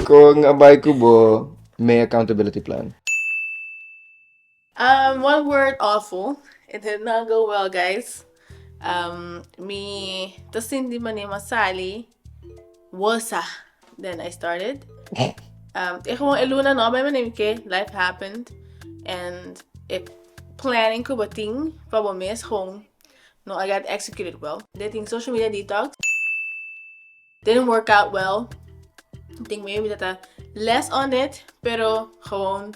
Kung abay ko bo, may accountability plan. One word, awful. It did not go well, guys. Tas hindi man ni masali, wasa. Then I started. Ik gewoon iluna no, bij mijn life happened. And ik planning ko ba ting, problem is gewoon, no, I got executed well. Dating social media detox didn't work out well. I think maybe that I less on it, pero gewoon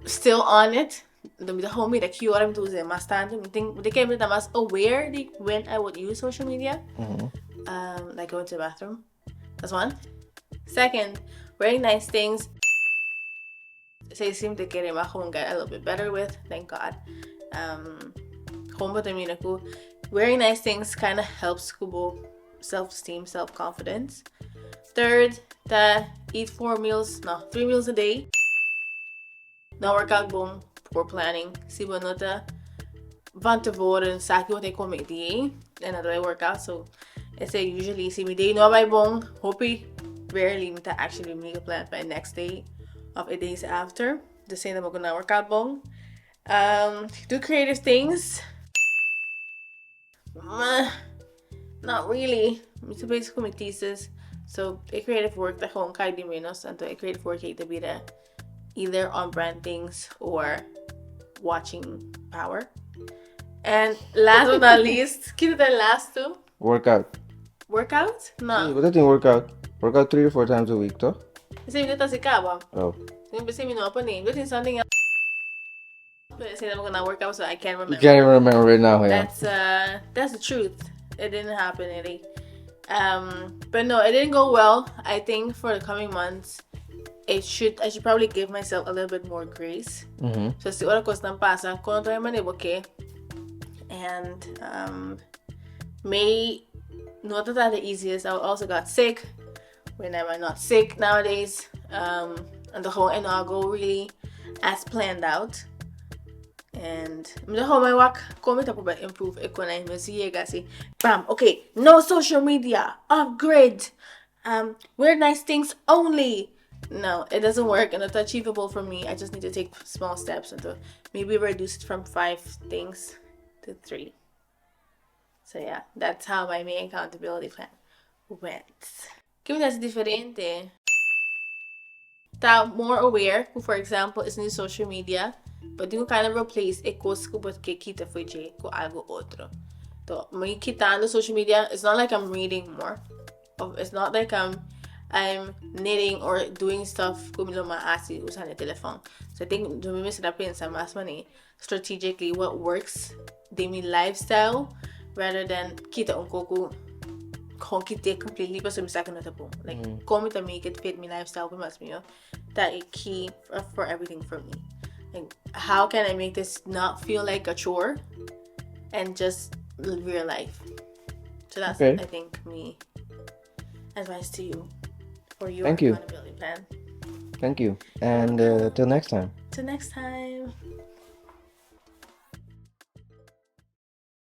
still on it. The homie that you are to say mas tanto. I think they came that I was aware when I would use social media. Like going to the bathroom. That's one. Second, wearing nice things. They seem to get a little bit better with, thank God. Wearing nice things kind of helps kubo self-esteem, self-confidence. Third, eat 3 meals a day. No workout boom, poor planning. Si nota van tevoren saki wat ik kom met die en dat I work out. So I say usually si mi day no by bong, hope rarely me to actually make a plan by next day of a days after. The same that I'm gonna work out bong. Do creative things. Not really. It's basically my thesis. So a creative work that gewoon kijk die menos and a creative work to be the either OnBrand things or watching Power. And last but not least, keep it the last two. Workout. Workout? No. What do you think workout? Workout 3 to 4 times a week, toch? Kasi dito si Kaba. Oh. Kasi mi no pa ni. But something else. Kasi I'm gonna work out so I can't remember. You can't even remember right now, yeah. That's the truth. It didn't happen really. But no, it didn't go well. I think for the coming months, I should probably give myself a little bit more grace. So si ora ko nang pasa, kono tayo man okay. And May not that the easiest. I also got sick. When am I not sick nowadays? And the whole go really as planned out. And the whole my work comment up about improve economy. Bam, okay, no social media, upgrade, wear nice things only. No, it doesn't work and it's achievable for me. I just need to take small steps and to maybe reduce it from 5 things to 3. So yeah, that's how my main accountability plan went. Give me that's diferente. More aware, for example, is new social media. But you kind of replace coisa que kita foi com algo outro. So, me quitando social media, it's not like I'm reading more. It's not like I'm knitting or doing stuff como lo maasi usando el teléfono. So I think do me sila pensa mas mani strategically what works de mi lifestyle rather than kita un coco kite completely but some second at po. Like como to make it fit my lifestyle mas me that is key for everything for me. Like, how can I make this not feel like a chore and just real life? So that's, I think, me advice to you for your accountability plan. Thank you. And till next time. Till next time.